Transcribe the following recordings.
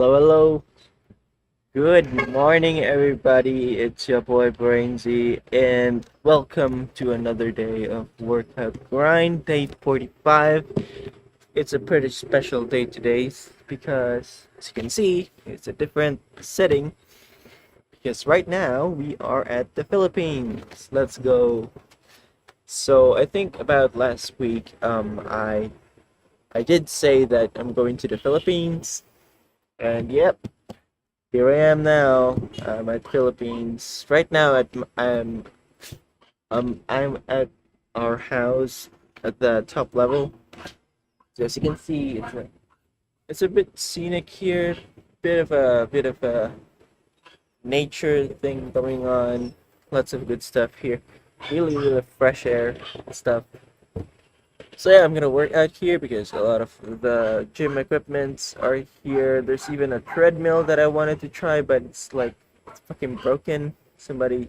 Hello, hello. Good morning, everybody. It's your boy Brainsy, and welcome to another day of Workout Grind, day 45. It's a pretty special day today because, as you can see, it's a different setting. Because right now we are at the Philippines. Let's go. So I think about last week, I did say that I'm going to the Philippines, and yep, here I am now. I'm at Philippines. Right now I'm at our house at the top level. So as you can see, it's a bit scenic here. Bit of a nature thing going on. Lots of good stuff here. Really fresh air stuff. So yeah, I'm gonna work out here because a lot of the gym equipments are here. There's even a treadmill that I wanted to try, but it's fucking broken. Somebody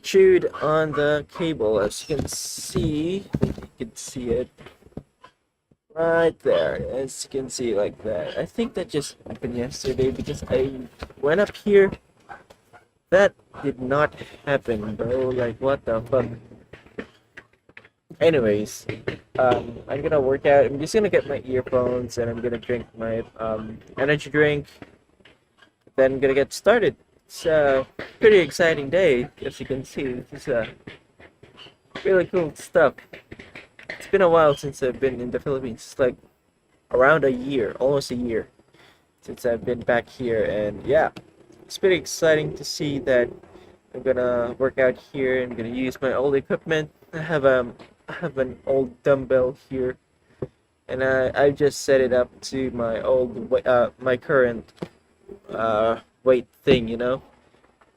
chewed on the cable, as you can see. You can see it right there, as you can see like that. I think that just happened yesterday because I went up here. That did not happen, bro. Like, what the fuck? Anyways, I'm gonna work out. I'm just gonna get my earphones and I'm gonna drink my energy drink. Then I'm gonna get started. It's a pretty exciting day, as you can see. This is really cool stuff. It's been a while since I've been in the Philippines. It's like around a year, almost a year since I've been back here, and yeah, it's pretty exciting to see that I'm gonna work out here. I'm gonna use my old equipment. I have an old dumbbell here, and I just set it up to my my current weight thing. It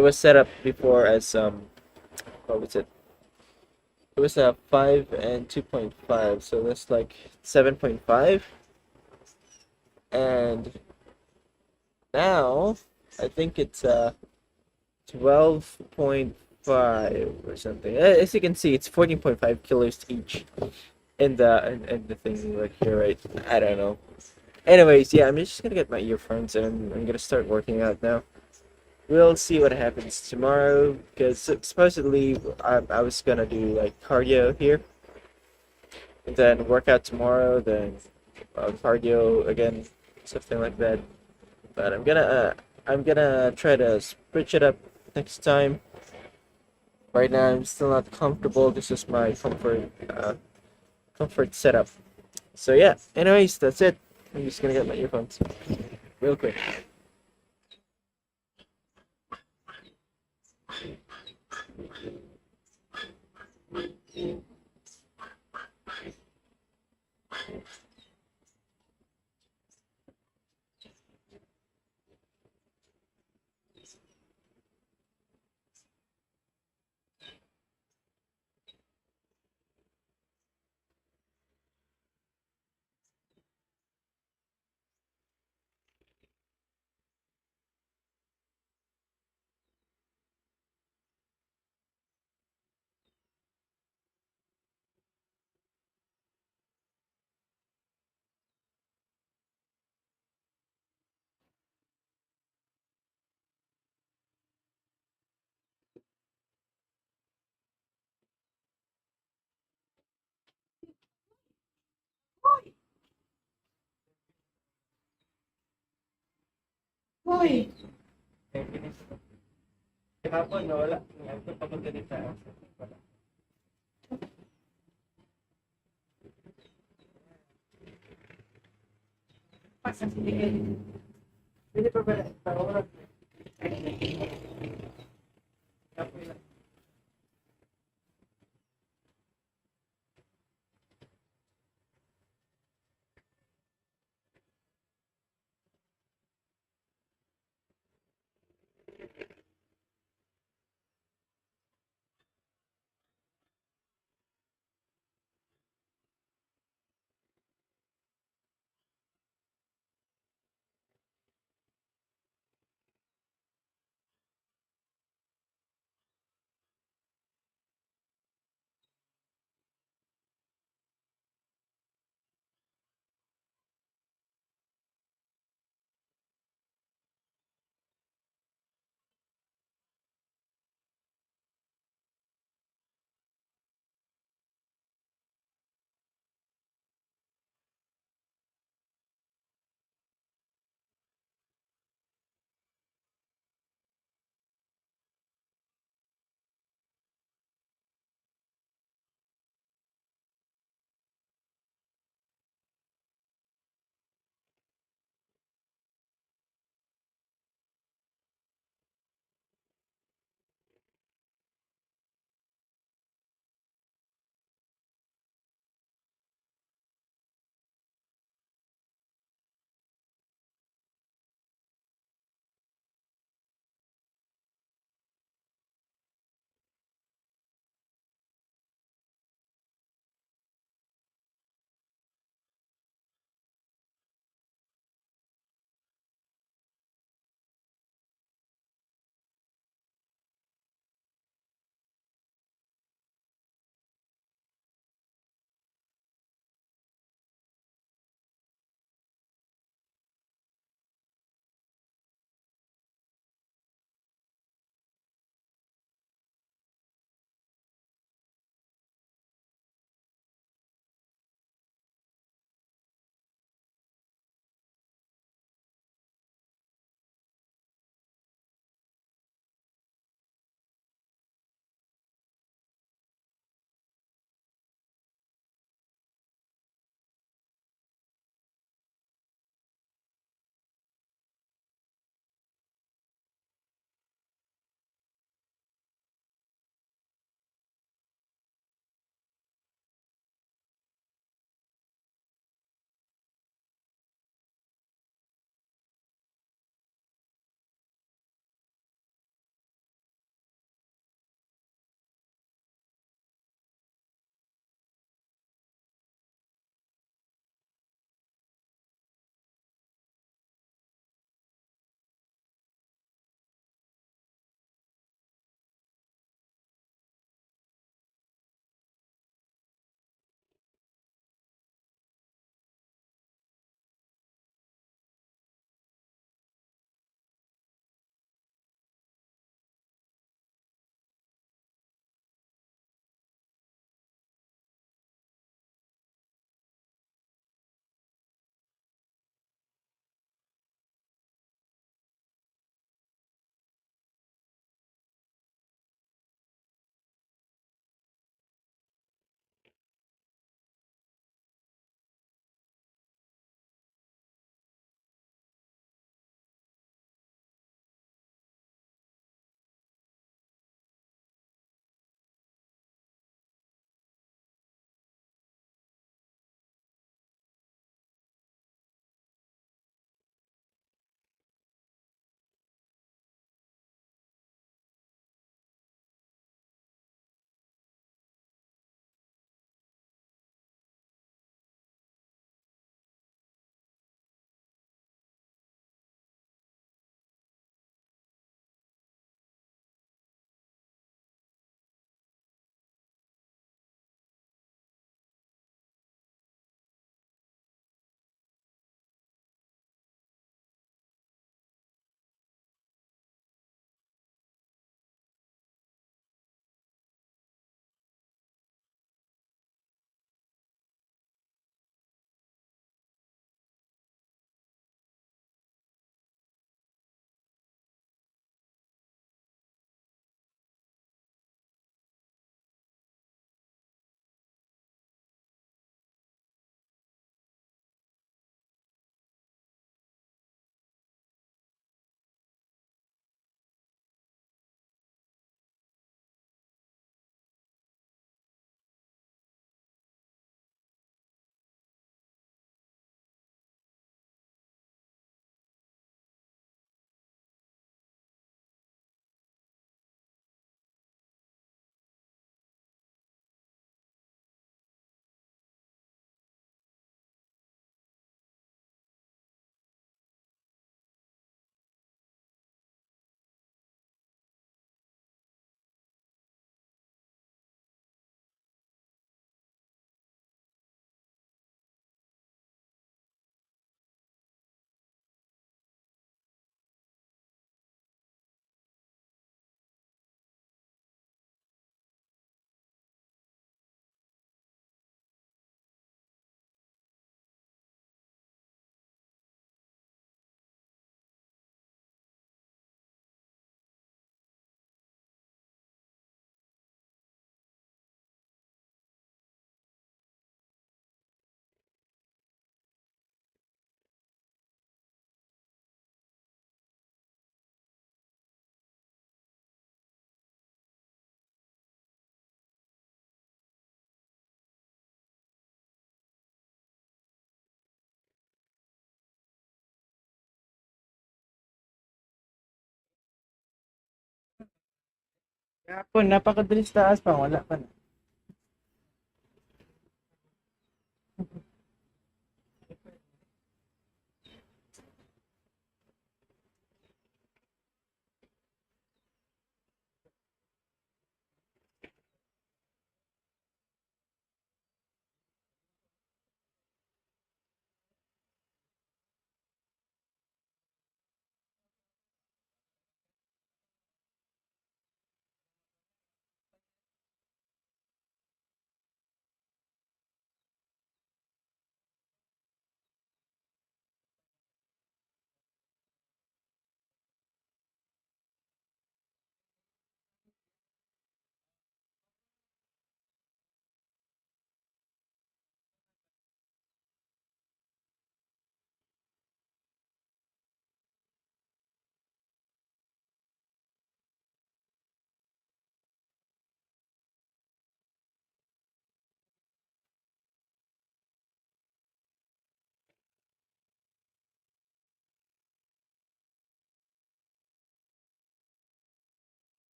was set up before as what was it? It was a 5 and 2.5, so that's like 7.5. And now I think it's 12.5 or something. As you can see, it's 14.5 kilos each in the thing right here, right? I don't know. Anyways, yeah, I'm just gonna get my earphones and I'm gonna start working out now. We'll see what happens tomorrow because supposedly I was gonna do like cardio here and then work out tomorrow, then cardio again, something like that. But I'm gonna try to switch it up next time. Right now, I'm still not comfortable. This is my comfort setup. So yeah. Anyways, that's it. I'm just gonna get my earphones real quick. Hoy, Kahapon, wala. Ito papunta din tayo. pasasigil. Pwede pa ba tawag? Kapon, napakabilis taas pa, wala pa na.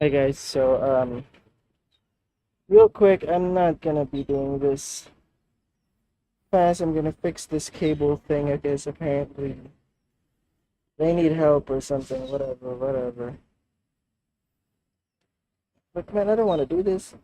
Hey guys, so real quick, I'm not gonna be doing this fast. I'm gonna fix this cable thing because apparently they need help or something. Whatever, whatever. But man, I don't want to do this.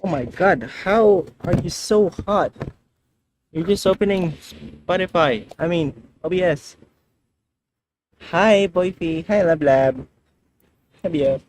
Oh my god, how are you so hot? You're just opening Spotify. I mean, OBS. Hi, Boyfie. Hi, Lab Lab. Hello.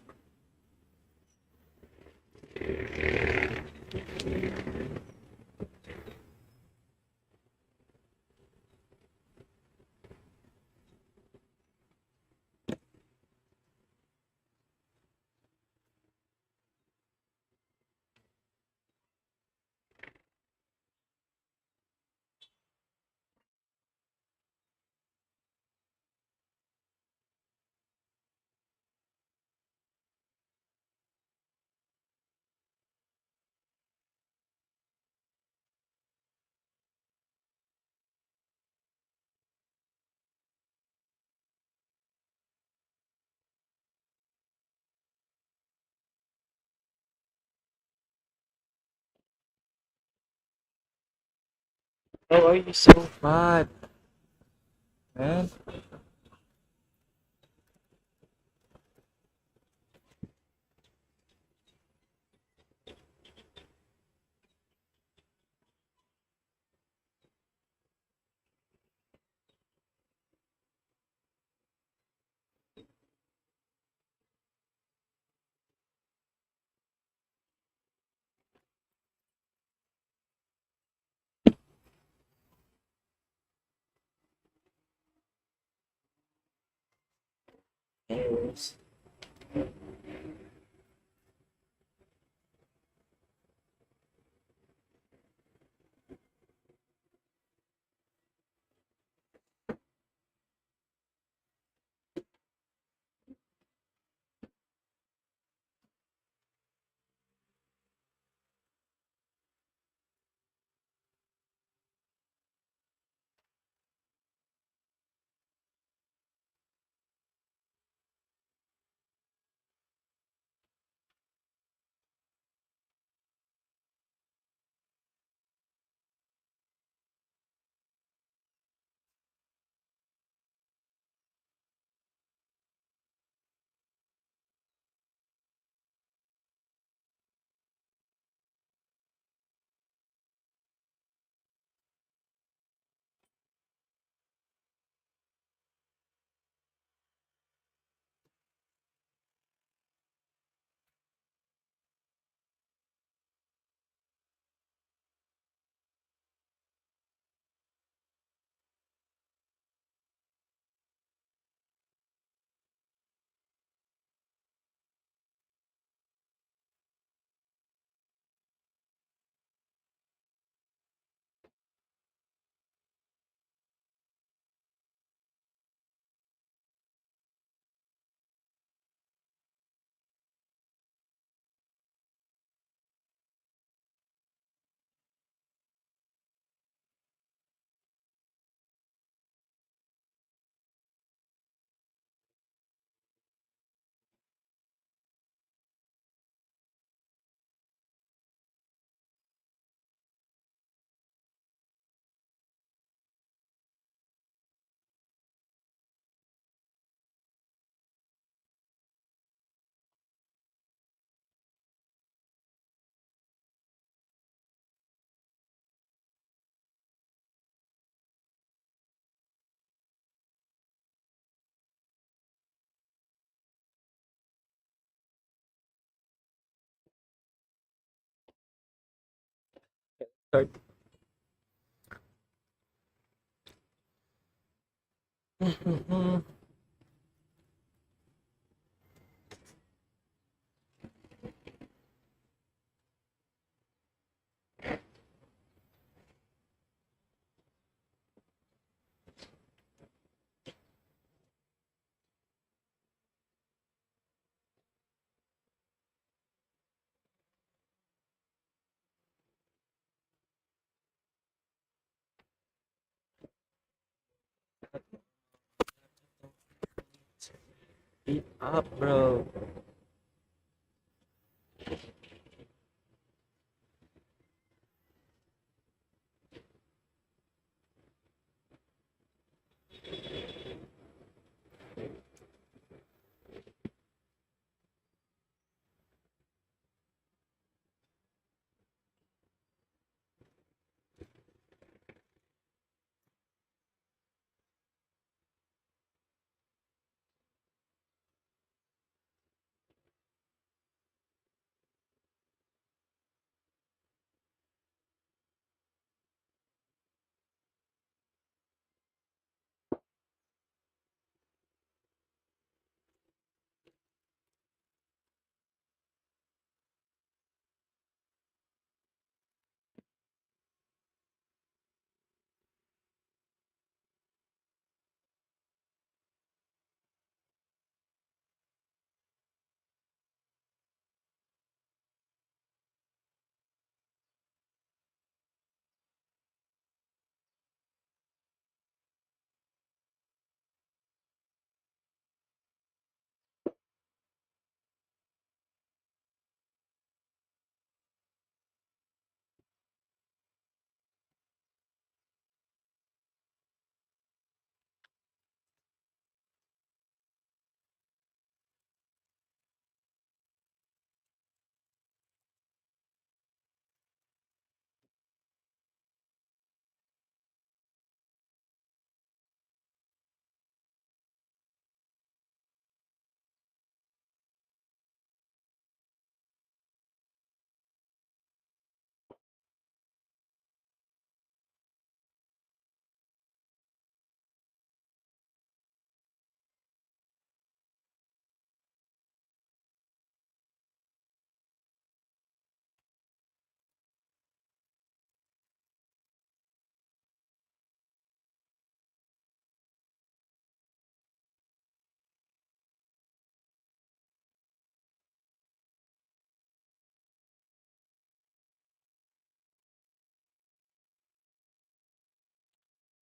Oh, are you so hot, man? Anyways. Start. Eat up, bro.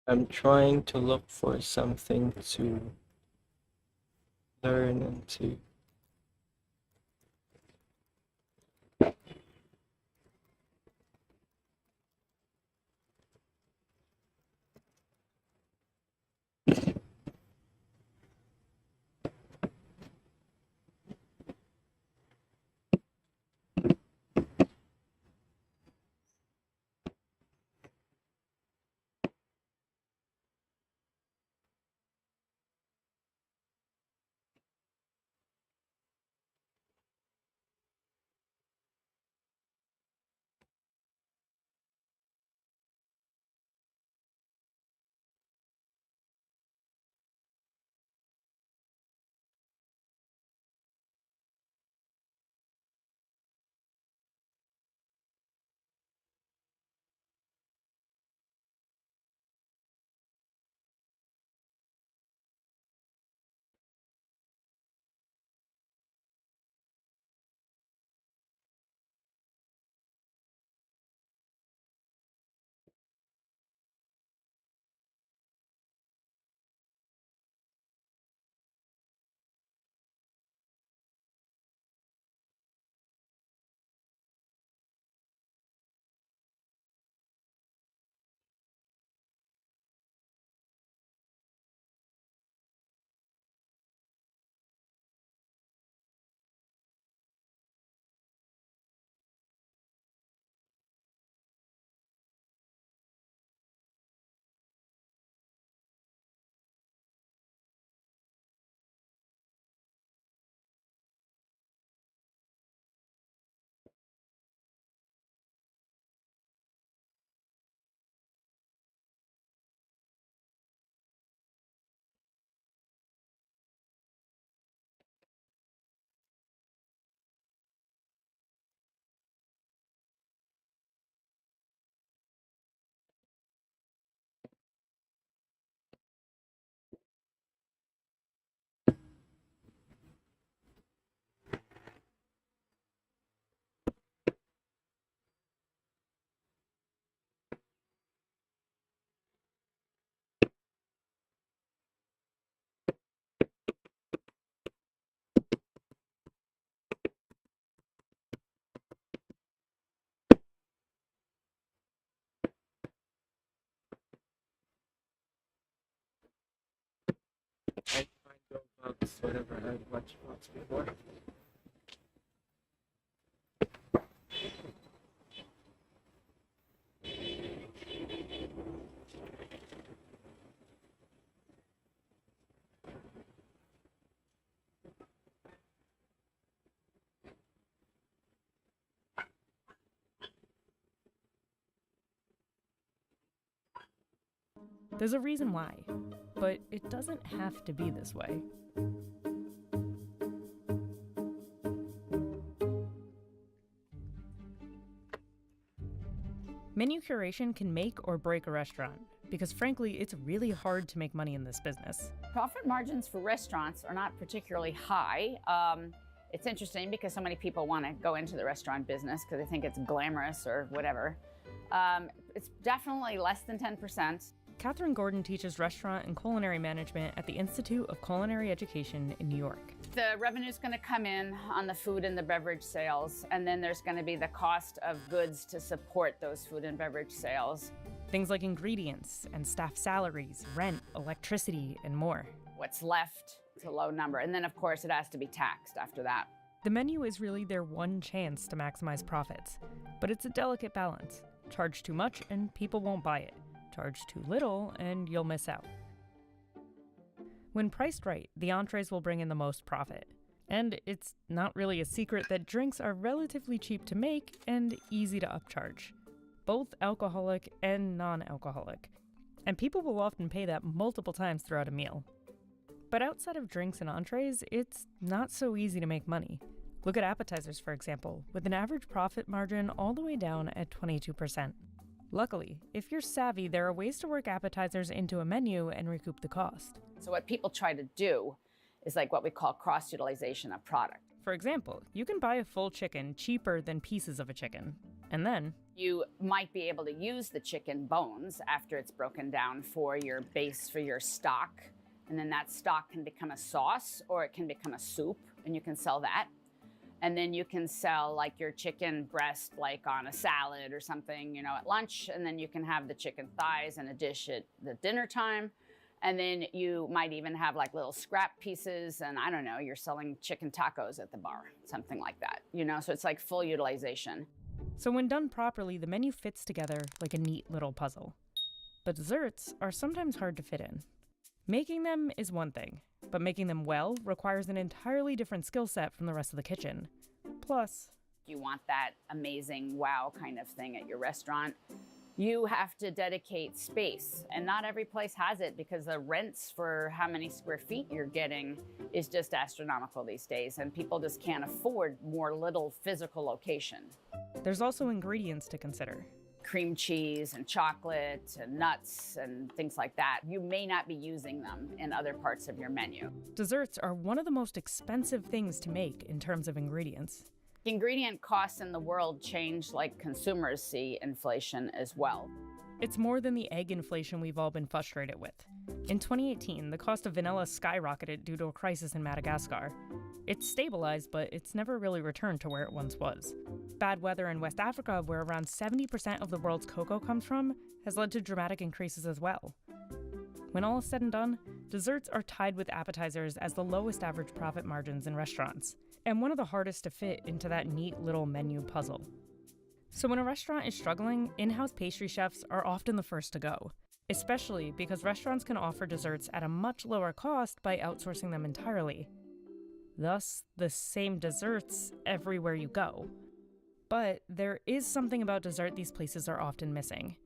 I'm trying to look for something to learn and to. I find go bugs whenever I watch bugs before. There's a reason why, but it doesn't have to be this way. Menu curation can make or break a restaurant, because frankly, it's really hard to make money in this business. Profit margins for restaurants are not particularly high. It's interesting because so many people want to go into the restaurant business because they think it's glamorous or whatever. It's definitely less than 10%. Catherine Gordon teaches restaurant and culinary management at the Institute of Culinary Education in New York. The revenue is going to come in on the food and the beverage sales, and then there's going to be the cost of goods to support those food and beverage sales. Things like ingredients and staff salaries, rent, electricity, and more. What's left is a low number, and then of course it has to be taxed after that. The menu is really their one chance to maximize profits, but it's a delicate balance. Charge too much and people won't buy it. Charge too little and you'll miss out. When priced right, the entrees will bring in the most profit. And it's not really a secret that drinks are relatively cheap to make and easy to upcharge, both alcoholic and non-alcoholic. And people will often pay that multiple times throughout a meal. But outside of drinks and entrees, it's not so easy to make money. Look at appetizers, for example, with an average profit margin all the way down at 22%. Luckily, if you're savvy, there are ways to work appetizers into a menu and recoup the cost. So what people try to do is like what we call cross-utilization of product. For example, you can buy a full chicken cheaper than pieces of a chicken, and then You might be able to use the chicken bones after it's broken down for your base for your stock. And then that stock can become a sauce or it can become a soup, and you can sell that. And then you can sell like your chicken breast, like on a salad or something, you know, at lunch. And then you can have the chicken thighs in a dish at the dinner time. And then you might even have like little scrap pieces. And I don't know, you're selling chicken tacos at the bar, something like that, you know, so it's like full utilization. So when done properly, the menu fits together like a neat little puzzle. But desserts are sometimes hard to fit in. Making them is one thing, but making them well requires an entirely different skill set from the rest of the kitchen. Plus, You want that amazing wow kind of thing at your restaurant. You have to dedicate space, and not every place has it because the rents for how many square feet you're getting is just astronomical these days, and people just can't afford more little physical location. there's also ingredients to consider. Cream cheese and chocolate and nuts and things like that. You may not be using them in other parts of your menu. Desserts are one of the most expensive things to make in terms of ingredients. Ingredient costs in the world change like consumers see inflation as well. It's more than the egg inflation we've all been frustrated with. In 2018, the cost of vanilla skyrocketed due to a crisis in Madagascar. It's stabilized, but it's never really returned to where it once was. Bad weather in West Africa, where around 70% of the world's cocoa comes from, has led to dramatic increases as well. When all is said and done, desserts are tied with appetizers as the lowest average profit margins in restaurants, and one of the hardest to fit into that neat little menu puzzle. So when a restaurant is struggling, in-house pastry chefs are often the first to go, especially because restaurants can offer desserts at a much lower cost by outsourcing them entirely. Thus, the same desserts everywhere you go. But there is something about dessert these places are often missing: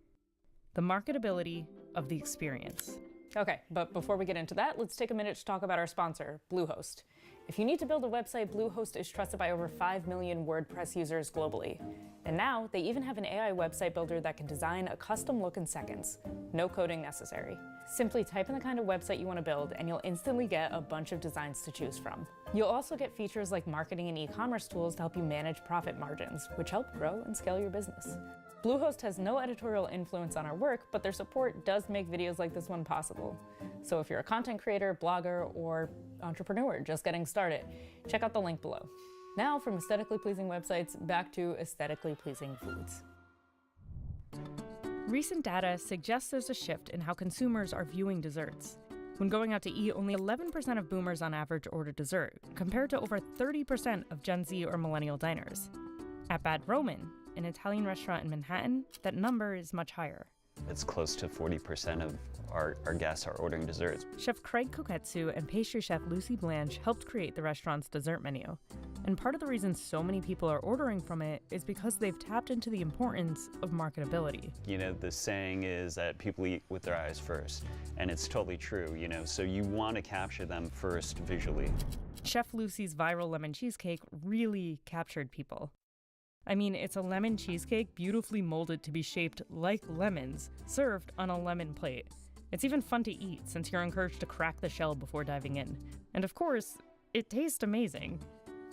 the marketability of the experience. Okay, but before we get into that, let's take a minute to talk about our sponsor, Bluehost. If you need to build a website, Bluehost is trusted by over 5 million WordPress users globally. And now, they even have an AI website builder that can design a custom look in seconds. No coding necessary. Simply type in the kind of website you want to build, and you'll instantly get a bunch of designs to choose from. You'll also get features like marketing and e-commerce tools to help you manage profit margins, which help grow and scale your business. Bluehost has no editorial influence on our work, but their support does make videos like this one possible. So if you're a content creator, blogger, or entrepreneur just getting started, check out the link below. Now from aesthetically pleasing websites, back to aesthetically pleasing foods. Recent data suggests there's a shift in how consumers are viewing desserts. When going out to eat, only 11% of boomers on average order dessert, compared to over 30% of Gen Z or millennial diners. At Bad Roman, an Italian restaurant in Manhattan, that number is much higher. It's close to 40% of our guests are ordering desserts. Chef Craig Koketsu and pastry chef Lucy Blanche helped create the restaurant's dessert menu. And part of the reason so many people are ordering from it is because they've tapped into the importance of marketability. You know, the saying is that people eat with their eyes first, and it's totally true, you know, so you want to capture them first visually. Chef Lucy's viral lemon cheesecake really captured people. I mean, it's a lemon cheesecake beautifully molded to be shaped like lemons, served on a lemon plate. It's even fun to eat since you're encouraged to crack the shell before diving in. And of course, it tastes amazing.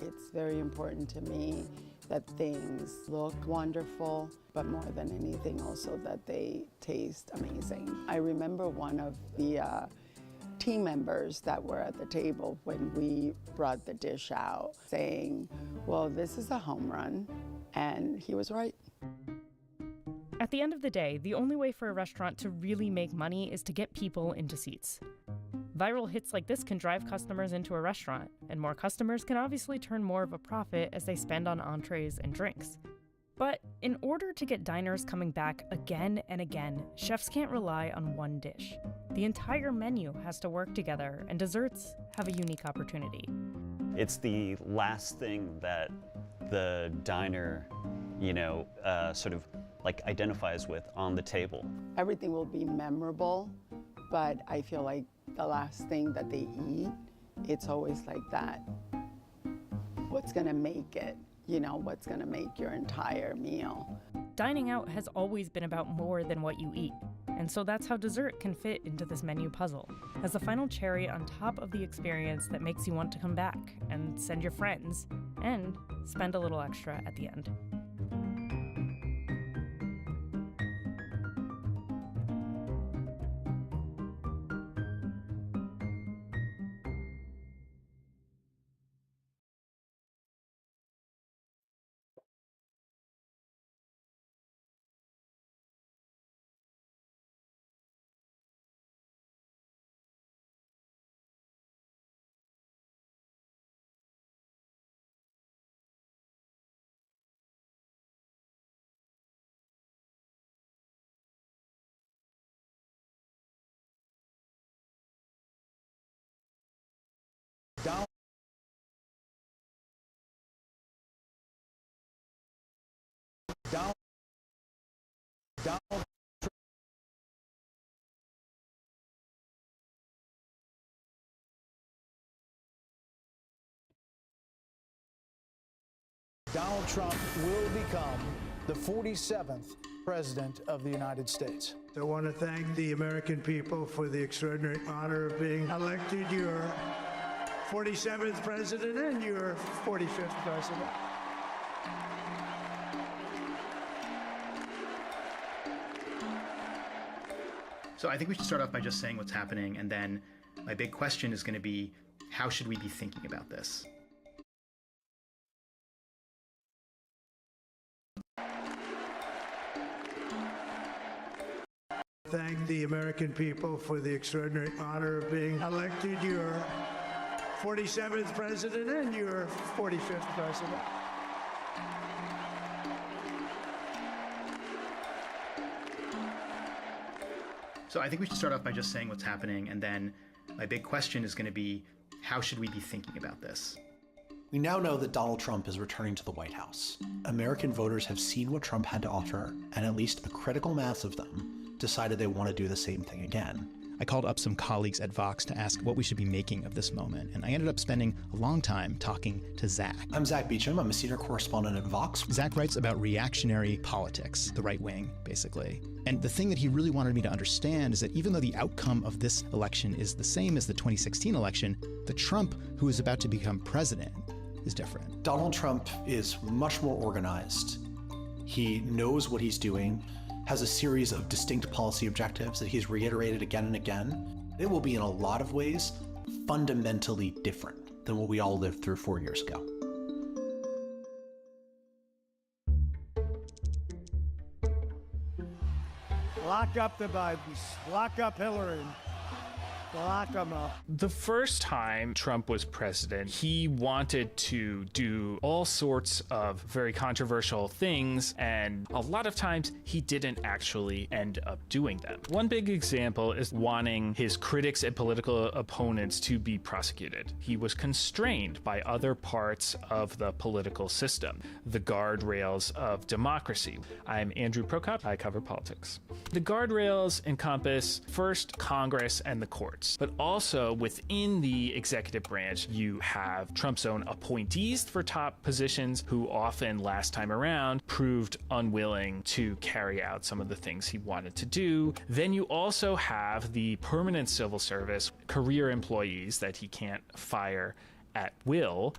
It's very important to me that things look wonderful, but more than anything also that they taste amazing. I remember one of the team members that were at the table when we brought the dish out saying, well, this is a home run, and he was right. At the end of the day, the only way for a restaurant to really make money is to get people into seats. Viral hits like this can drive customers into a restaurant, and more customers can obviously turn more of a profit as they spend on entrees and drinks. But in order to get diners coming back again and again, chefs can't rely on one dish. The entire menu has to work together, and desserts have a unique opportunity. It's the last thing that the diner, you know, sort of like identifies with on the table. Everything will be memorable, but I feel like the last thing that they eat, it's always like that. What's gonna make it? You know, what's gonna make your entire meal? Dining out has always been about more than what you eat, and so that's how dessert can fit into this menu puzzle, as the final cherry on top of the experience that makes you want to come back and send your friends, and spend a little extra at the end. Donald Donald Trump will become the 47th President of the United States. I want to thank the American people for the extraordinary honor of being elected your 47th President and your 45th President. So I think we should start off by just saying what's happening, and then my big question is going to be, how should we be thinking about this? Thank the American people for the extraordinary honor of being elected your 47th President and your 45th President. So I think we should start off by just saying what's happening, and then my big question is going to be, how should we be thinking about this? We now know that Donald Trump is returning to the White House. American voters have seen what Trump had to offer, and at least a critical mass of them decided they want to do the same thing again. I called up some colleagues at Vox to ask what we should be making of this moment, and I ended up spending a long time talking to Zach. I'm Zach Beecham. I'm a senior correspondent at Vox. Zach writes about reactionary politics, the right wing, basically. And the thing that he really wanted me to understand is that even though the outcome of this election is the same as the 2016 election, the Trump who is about to become president is different. Donald Trump is much more organized. He knows what he's doing, has a series of distinct policy objectives that he's reiterated again and again. It will be in a lot of ways fundamentally different than what we all lived through 4 years ago. Lock up the Bidens. Lock up Hillary. Lock them up. The first time Trump was president, he wanted to do all sorts of very controversial things, and a lot of times he didn't actually end up doing them. One big example is wanting his critics and political opponents to be prosecuted. He was constrained by other parts of the political system, the guardrails of democracy. I'm Andrew Prokop. I cover politics. The guardrails encompass first Congress and the courts. But also within the executive branch, you have Trump's own appointees for top positions who often last time around proved unwilling to carry out some of the things he wanted to do. Then you also have the permanent civil service career employees that he can't fire at will.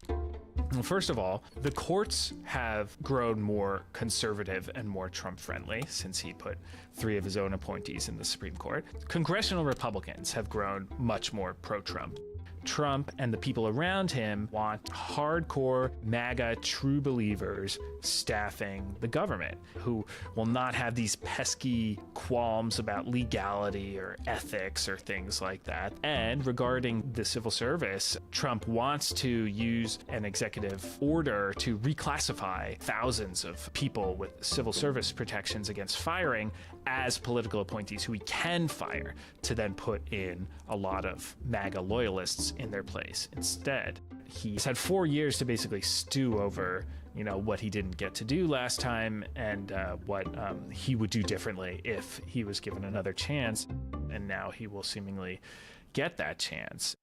First of all, the courts have grown more conservative and more Trump-friendly since he put 3 of his own appointees in the Supreme Court. Congressional Republicans have grown much more pro-Trump. Trump and the people around him want hardcore MAGA true believers staffing the government who will not have these pesky qualms about legality or ethics or things like that. And regarding the civil service, Trump wants to use an executive order to reclassify thousands of people with civil service protections against firing as political appointees who he can fire, to then put in a lot of MAGA loyalists in their place instead. He's had 4 years to basically stew over, what he didn't get to do last time and what he would do differently if he was given another chance. And now he will seemingly get that chance.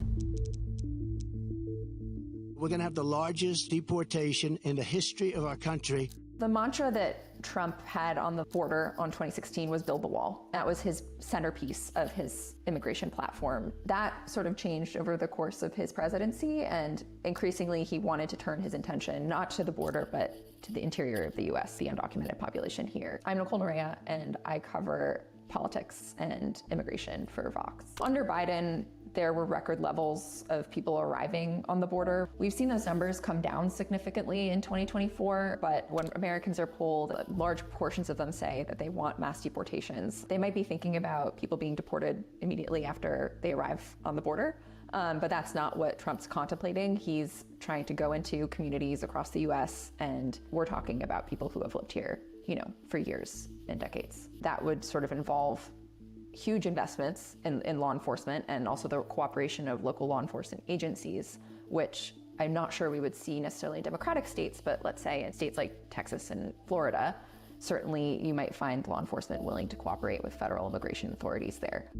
We're going to have the largest deportation in the history of our country. The mantra that Trump had on the border on 2016 was build the wall. That was his centerpiece of his immigration platform. That sort of changed over the course of his presidency, and increasingly he wanted to turn his attention not to the border, but to the interior of the US, the undocumented population here. I'm Nicole Norea, and I cover politics and immigration for Vox. Under Biden, there were record levels of people arriving on the border. We've seen those numbers come down significantly in 2024, but when Americans are polled, large portions of them say that they want mass deportations. They might be thinking about people being deported immediately after they arrive on the border, but that's not what Trump's contemplating. He's trying to go into communities across the US, and we're talking about people who have lived here, for years and decades. That would sort of involve huge investments in law enforcement and also the cooperation of local law enforcement agencies, which I'm not sure we would see necessarily in Democratic states, but let's say in states like Texas and Florida, certainly you might find law enforcement willing to cooperate with federal immigration authorities there.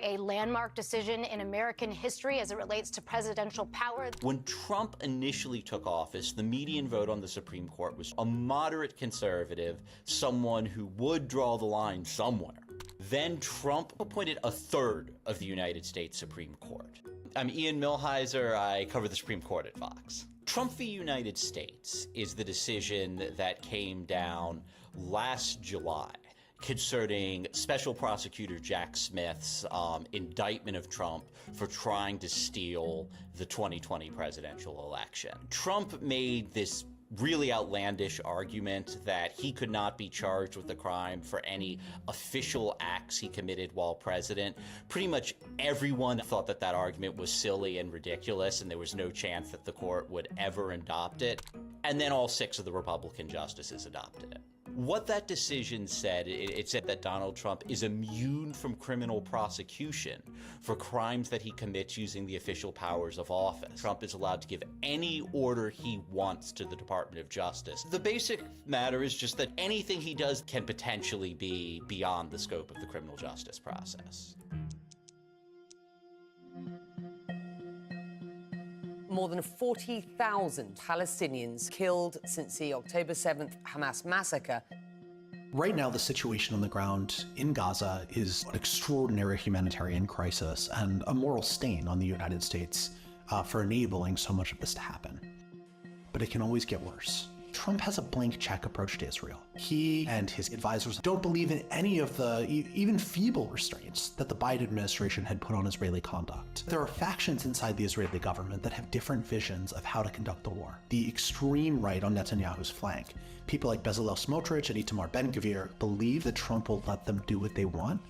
A landmark decision in American history as it relates to presidential power. When Trump initially took office, the median vote on the Supreme Court was a moderate conservative, someone who would draw the line somewhere. Then Trump appointed a third of the United States Supreme Court. I'm Ian Millhiser. I cover the Supreme Court at Vox. Trump v. United States is the decision that came down last July concerning Special Prosecutor Jack Smith's indictment of Trump for trying to steal the 2020 presidential election. Trump made this really outlandish argument that he could not be charged with a crime for any official acts he committed while president. Pretty much everyone thought that that argument was silly and ridiculous, and there was no chance that the court would ever adopt it. And then all 6 of the Republican justices adopted it. What that decision said, it said that Donald Trump is immune from criminal prosecution for crimes that he commits using the official powers of office. Trump is allowed to give any order he wants to the Department of Justice. The basic matter is just that anything he does can potentially be beyond the scope of the criminal justice process. More than 40,000 Palestinians killed since the October 7th Hamas massacre. Right now, the situation on the ground in Gaza is an extraordinary humanitarian crisis and a moral stain on the United States for enabling so much of this to happen. But it can always get worse. Trump has a blank check approach to Israel. He and his advisors don't believe in any of the even feeble restraints that the Biden administration had put on Israeli conduct. There are factions inside the Israeli government that have different visions of how to conduct the war. The extreme right on Netanyahu's flank, people like Bezalel Smotrich and Itamar Ben-Gvir, believe that Trump will let them do what they want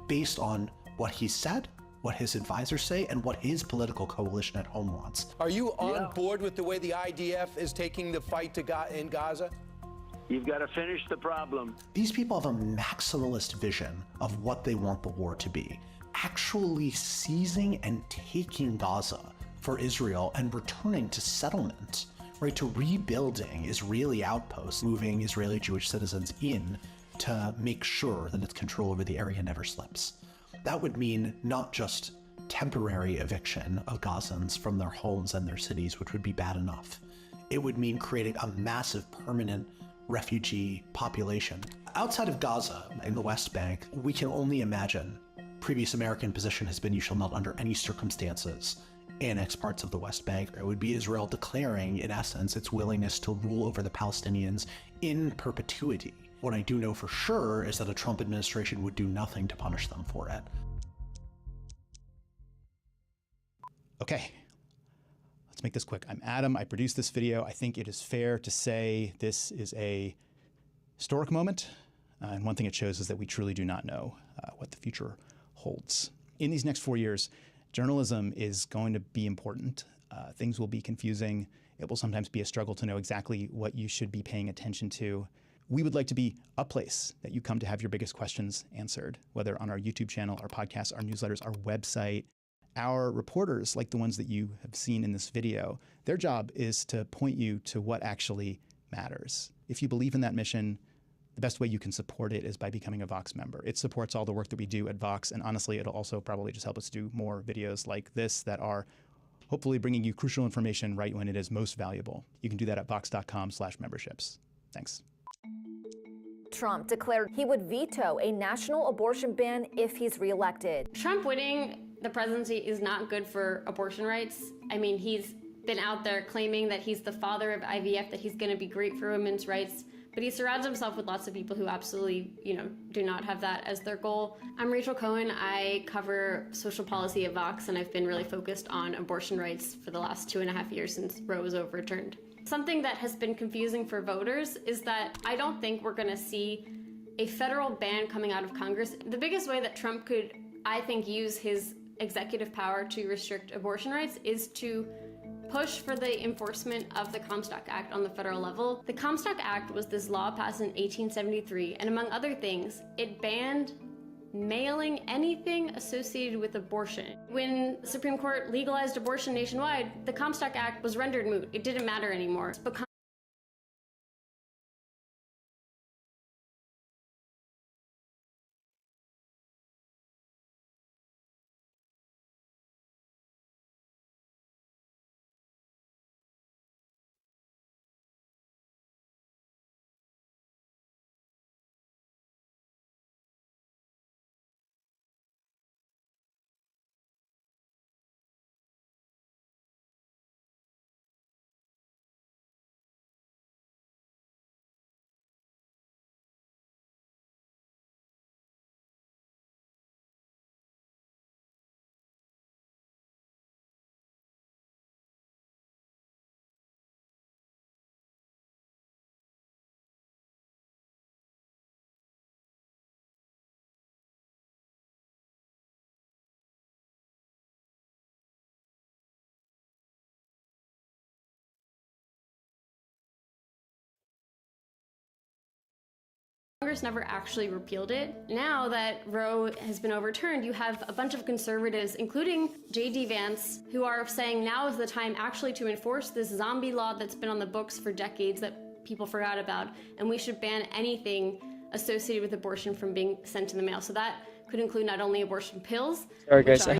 based on what he said, what his advisors say, and what his political coalition at home wants. Are you on board with the way the IDF is taking the fight in Gaza? You've got to finish the problem. These people have a maximalist vision of what they want the war to be. Actually seizing and taking Gaza for Israel and returning to settlement, right, to rebuilding Israeli outposts, moving Israeli Jewish citizens in to make sure that its control over the area never slips. That would mean not just temporary eviction of Gazans from their homes and their cities, which would be bad enough. It would mean creating a massive permanent refugee population. Outside of Gaza, in the West Bank, we can only imagine. Previous American position has been you shall not under any circumstances annex parts of the West Bank. It would be Israel declaring, in essence, its willingness to rule over the Palestinians in perpetuity. What I do know for sure is that a Trump administration would do nothing to punish them for it. Okay, let's make this quick. I'm Adam. I produced this video. I think it is fair to say this is a historic moment. And one thing it shows is that we truly do not know what the future holds. In these next 4 years, journalism is going to be important. Things will be confusing. It will sometimes be a struggle to know exactly what you should be paying attention to. We would like to be a place that you come to have your biggest questions answered, whether on our YouTube channel, our podcasts, our newsletters, our website. Our reporters, like the ones that you have seen in this video, their job is to point you to what actually matters. If you believe in that mission, the best way you can support it is by becoming a Vox member. It supports all the work that we do at Vox, and honestly, it'll also probably just help us do more videos like this that are hopefully bringing you crucial information right when it is most valuable. You can do that at vox.com/memberships. Thanks. Trump declared he would veto a national abortion ban if he's reelected. Trump winning the presidency is not good for abortion rights. I mean, he's been out there claiming that he's the father of IVF, that he's going to be great for women's rights, but he surrounds himself with lots of people who absolutely, do not have that as their goal. I'm Rachel Cohen. I cover social policy at Vox, and I've been really focused on abortion rights for the last 2.5 years since Roe was overturned. Something that has been confusing for voters is that I don't think we're going to see a federal ban coming out of Congress. The biggest way that Trump could, I think, use his executive power to restrict abortion rights is to push for the enforcement of the Comstock Act on the federal level. The Comstock Act was this law passed in 1873, and among other things, it banned mailing anything associated with abortion. When the Supreme Court legalized abortion nationwide, the Comstock Act was rendered moot. It didn't matter anymore. Congress never actually repealed it. Now that Roe has been overturned, you have a bunch of conservatives, including J.D. Vance, who are saying now is the time actually to enforce this zombie law that's been on the books for decades that people forgot about, and we should ban anything associated with abortion from being sent in the mail. So that could include not only abortion pills. Sorry guys,